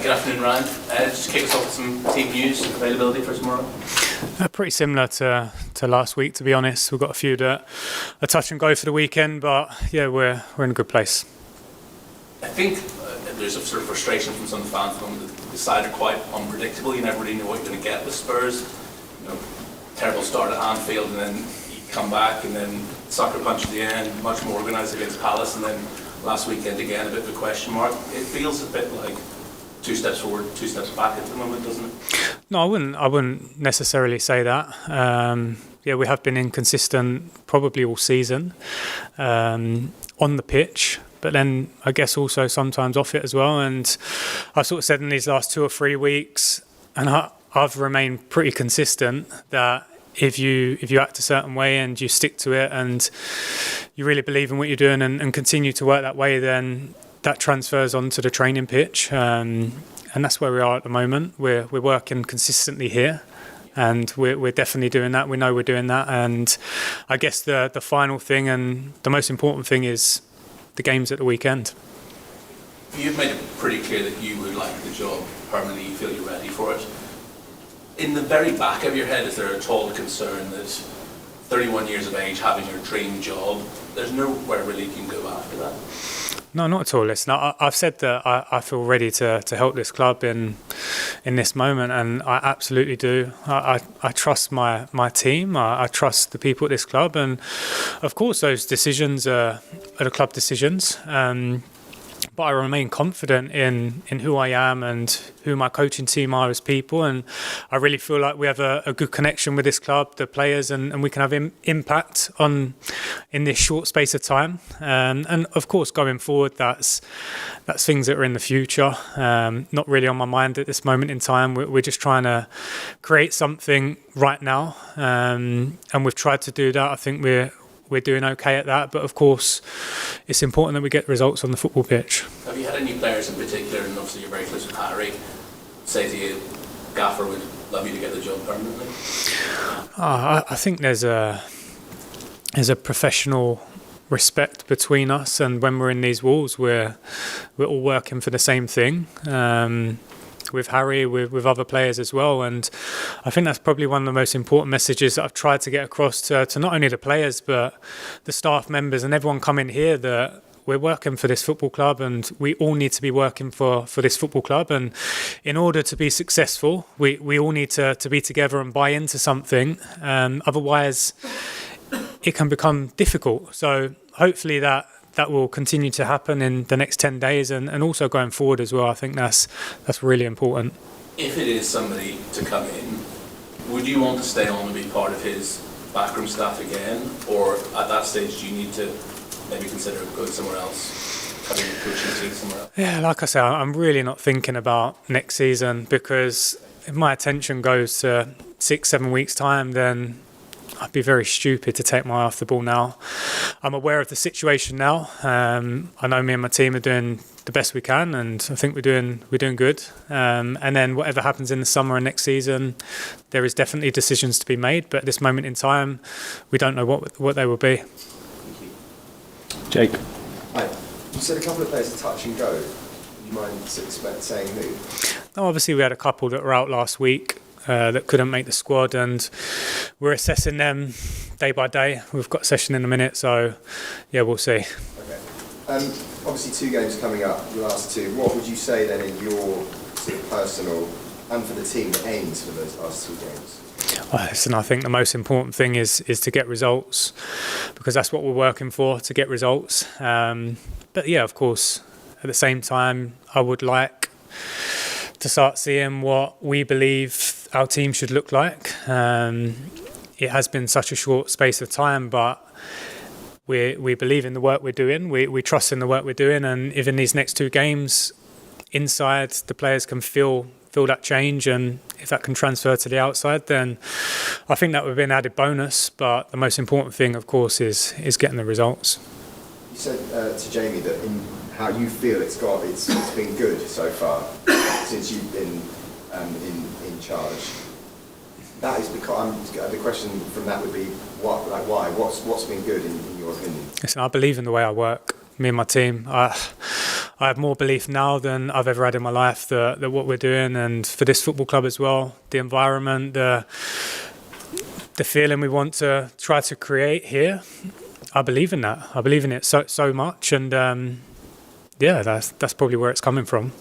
Good afternoon, Ryan. Just kick us off with some team news, availability for tomorrow. Pretty similar to last week, to be honest. We've got a few that are touch and go for the weekend, but yeah, we're in a good place. I think there's a sort of frustration from some fans at the moment that the side are quite unpredictable. You never really know what you're going to get with Spurs. Terrible start at Anfield, and then you come back, and then sucker punch at the end, much more organised against Palace, and then last weekend again a bit of a question mark. It feels a bit like 2 steps forward, 2 steps back at the moment, doesn't it? No, I wouldn't necessarily say that. Yeah, we have been inconsistent probably all season on the pitch, but then I guess also sometimes off it as well. And I sort of said in these last 2 or 3 weeks, and I've remained pretty consistent that if you act a certain way and you stick to it and you really believe in what you're doing and continue to work that way, then that transfers onto the training pitch. And that's where we are at the moment. We're working consistently here, and we're definitely doing that. We know we're doing that. And I guess the final thing and the most important thing is the games at the weekend. You've made it pretty clear that you would like the job permanently. You feel you're ready for it. In the very back of your head, is there at all a concern that 31 years of age, having your dream job, there's nowhere really you can go after that? No, not at all. Listen, I've said that I feel ready to help this club in this moment, and I absolutely do. I trust my team. I trust the people at this club, and of course those decisions are the club decisions. But I remain confident in who I am and who my coaching team are as people, and I really feel like we have a good connection with this club, the players, and we can have impact in this short space of time. And of course, going forward, that's things that are in the future. Not really on my mind at this moment in time. We're just trying to create something right now, and we've tried to do that. I think we're doing okay at that, but of course it's important that we get results on the football pitch. Have you had any players in particular, and obviously you're very close with Harry, say to you, Gaffer would love you to get the job permanently? I think there's a professional respect between us, and when we're in these walls, we're all working for the same thing. With Harry, with other players as well, and I think that's probably one of the most important messages that I've tried to get across to not only the players but the staff members and everyone coming here, that we're working for this football club and we all need to be working for this football club, and in order to be successful we all need to be together and buy into something, otherwise it can become difficult. So hopefully that will continue to happen in the next 10 days and also going forward as well. I think that's really important. If it is somebody to come in, would you want to stay on and be part of his backroom staff again, or at that stage do you need to maybe consider going somewhere else, having a coaching team somewhere else? Yeah, like I said, I'm really not thinking about next season, because if my attention goes to 6-7 weeks time, then I'd be very stupid to take my eye off the ball now. I'm aware of the situation now. I know me and my team are doing the best we can, and I think we're doing good. And then whatever happens in the summer and next season, there is definitely decisions to be made. But at this moment in time, we don't know what they will be. Jake. Hi. You said a couple of players are touch and go. Do you mind saying who? No, obviously we had a couple that were out last week that couldn't make the squad, and we're assessing them day by day. We've got a session in a minute, so yeah, we'll see. Okay. Obviously 2 games coming up, the last 2. What would you say then in your sort of personal and for the team aims for those last 2 games? Listen, I think the most important thing is to get results, because that's what we're working for, to get results. But yeah, of course, at the same time, I would like to start seeing what we believe our team should look like. It has been such a short space of time, but we believe in the work we're doing. We trust in the work we're doing, and if in these next 2 games inside the players can feel that change, and if that can transfer to the outside, then I think that would be an added bonus. But the most important thing, of course, is getting the results. You said to Jamie that in how you feel it's been good so far since you've been in charge. That is because the question from that would be why? What's been good in your opinion? Listen, I believe in the way I work. Me and my team. I I have more belief now than I've ever had in my life that what we're doing, and for this football club as well, the environment, the feeling we want to try to create here, I believe in that. I believe in it so much, and that's probably where it's coming from.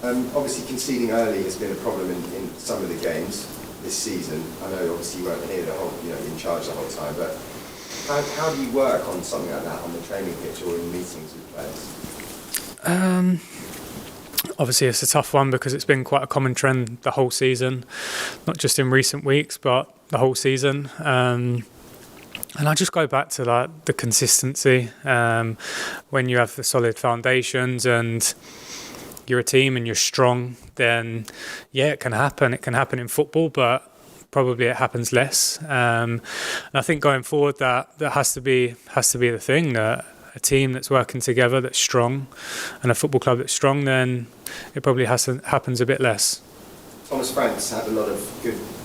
Obviously, conceding early has been a problem in some of the games this season. I know, obviously, you weren't here in charge the whole time, but how do you work on something like that on the training pitch or in meetings with players? Obviously, it's a tough one because it's been quite a common trend the whole season, not just in recent weeks, but the whole season. And I just go back to the consistency. When you have the solid foundations and you're a team and you're strong, then it can happen. It can happen in football, but probably it happens less. And I think going forward, that has to be the thing. That a team that's working together, that's strong, and a football club that's strong, then it probably happens a bit less. Thomas Frank's had a lot of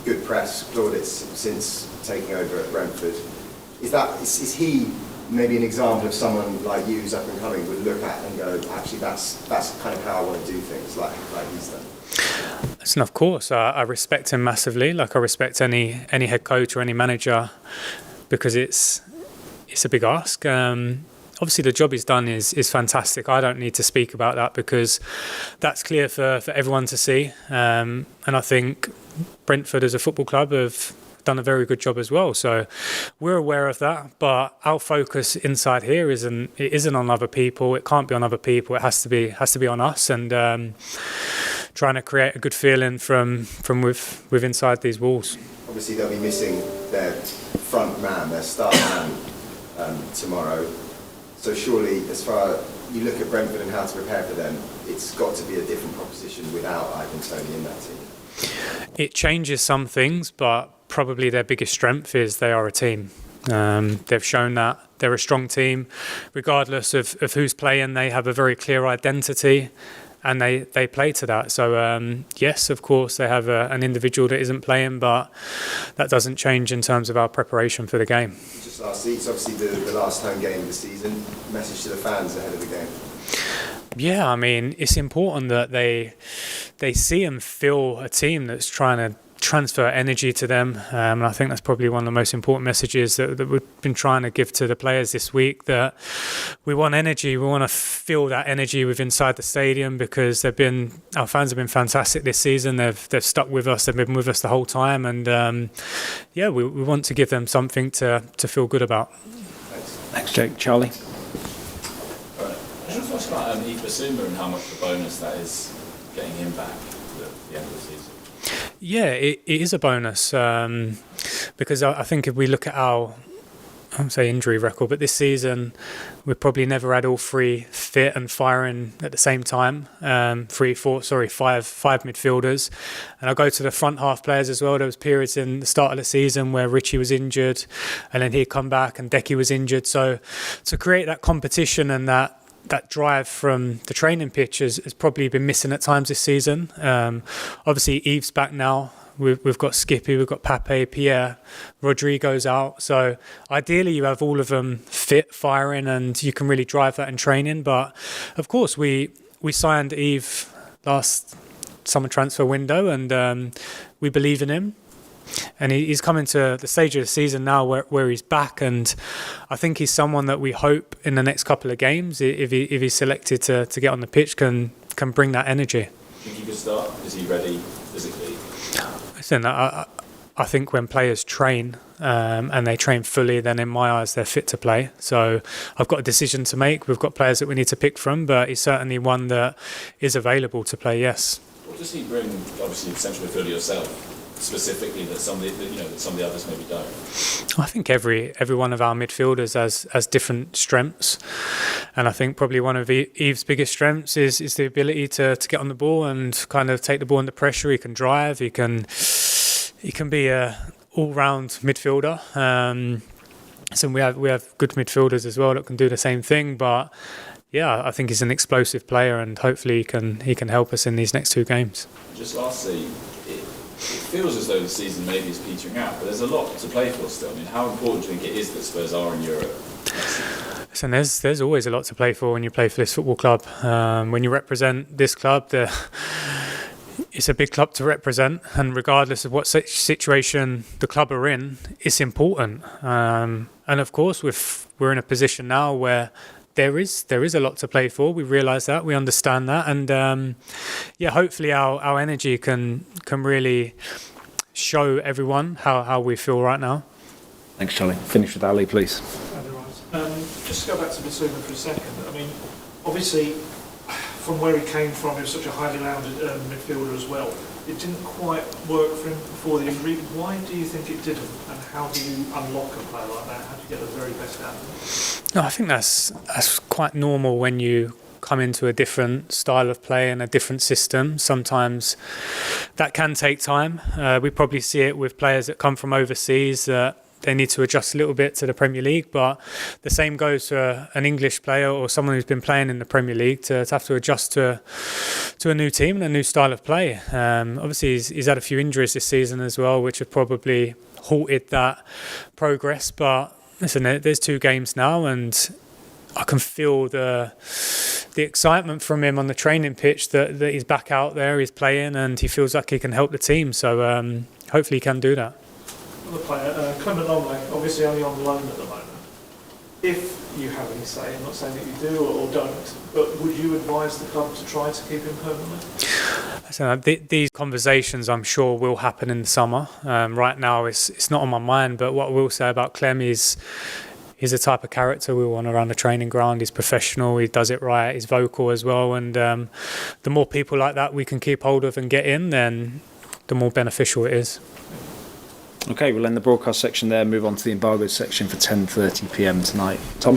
good press, plaudits since taking over at Brentford. Is he maybe an example of someone like you who's up and coming would look at and go, actually that's kind of how I want to do things, like he's done? And of course, I respect him massively. Like I respect any head coach or any manager, because it's a big ask. Obviously, the job he's done is fantastic. I don't need to speak about that because that's clear for everyone to see. And I think Brentford as a football club have done a very good job as well. So we're aware of that. But our focus inside here isn't on other people. It can't be on other people. It has to be on us, and trying to create a good feeling from with inside these walls. Obviously, they'll be missing their front man, their star man tomorrow. So surely, as far as you look at Brentford and how to prepare for them, it's got to be a different proposition without Ivan Toney in that team. It changes some things, but probably their biggest strength is they are a team. They've shown that they're a strong team. Regardless of who's playing, they have a very clear identity, and they play to that. So yes, of course, they have an individual that isn't playing, but that doesn't change in terms of our preparation for the game. Just lastly, it's obviously the last home game of the season. Message to the fans ahead of the game. Yeah, I mean, it's important that they see and feel a team that's trying to transfer energy to them. And I think that's probably one of the most important messages that we've been trying to give to the players this week, that we want energy. We want to feel that energy with inside the stadium, because our fans have been fantastic this season. They've stuck with us. They've been with us the whole time. And we want to give them something to feel good about. Thanks, Jake. Charlie? I just want to ask about Yves Bissouma and how much the bonus that is getting him back at the end of the season. Yeah, it is a bonus, because I think if we look at our, I won't say injury record, but this season we've probably never had all three fit and firing at the same time. Five midfielders. And I'll go to the front half players as well. There was periods in the start of the season where Richie was injured, and then he'd come back and Decky was injured. So to create that competition and that drive from the training pitch has probably been missing at times this season. Obviously, Yves back now. We've got Skippy, we've got Pape, Pierre, Rodrigo's out. So ideally, you have all of them fit, firing, and you can really drive that in training. But of course, we signed Yves last summer transfer window, and we believe in him. And he's coming to the stage of the season now where he's back, and I think he's someone that we hope in the next couple of games, if he's selected to get on the pitch, can bring that energy. Do you think he could start? Is he ready physically? Listen, I think when players train and they train fully, then in my eyes they're fit to play. So I've got a decision to make. We've got players that we need to pick from, but he's certainly one that is available to play, yes. What does he bring, obviously, central midfielder yourself, specifically that some of the others maybe don't? I think every one of our midfielders has different strengths, and I think probably one of Yves' biggest strengths is the ability to get on the ball and kind of take the ball under pressure. He can drive. He can be a all-round midfielder. So we have good midfielders as well that can do the same thing. But yeah, I think he's an explosive player, and hopefully he can help us in these next two games. Just lastly, it feels as though the season maybe is petering out, but there's a lot to play for still. I mean, how important do you think it is that Spurs are in Europe? And there's always a lot to play for when you play for this football club. When you represent this club, it's a big club to represent, and regardless of what situation the club are in, it's important. And of course, we're in a position now where there is a lot to play for. We realise that, we understand that, and hopefully our energy can really show everyone how we feel right now. Thanks, Charlie. Finish with Ali, please. Just to go back to Bissouma for a second. I mean, obviously, from where he came from, he was such a highly rounded midfielder as well. It didn't quite work for him before the injury. Why do you think it didn't? And how do you unlock a player like that? How do you get the very best out of him? No, I think that's quite normal when you come into a different style of play and a different system. Sometimes that can take time. We probably see it with players that come from overseas that they need to adjust a little bit to the Premier League, but the same goes to an English player or someone who's been playing in the Premier League to have to adjust to a new team and a new style of play. Obviously, he's had a few injuries this season as well, which have probably halted that progress. But listen, there's 2 games now, and I can feel the excitement from him on the training pitch that he's back out there, he's playing, and he feels like he can help the team. So hopefully he can do that. Another player, Clement Longley, obviously only on loan at the moment. If you have any say, I'm not saying that you do or don't, but would you advise the club to try to keep him permanently? So these conversations, I'm sure, will happen in the summer. Right now, it's not on my mind, but what I will say about Clem is he's the type of character we want around the training ground. He's professional, he does it right, he's vocal as well, and the more people like that we can keep hold of and get in, then the more beneficial it is. Okay, we'll end the broadcast section there, move on to the embargoed section for 10:30 p.m. tonight. Tom?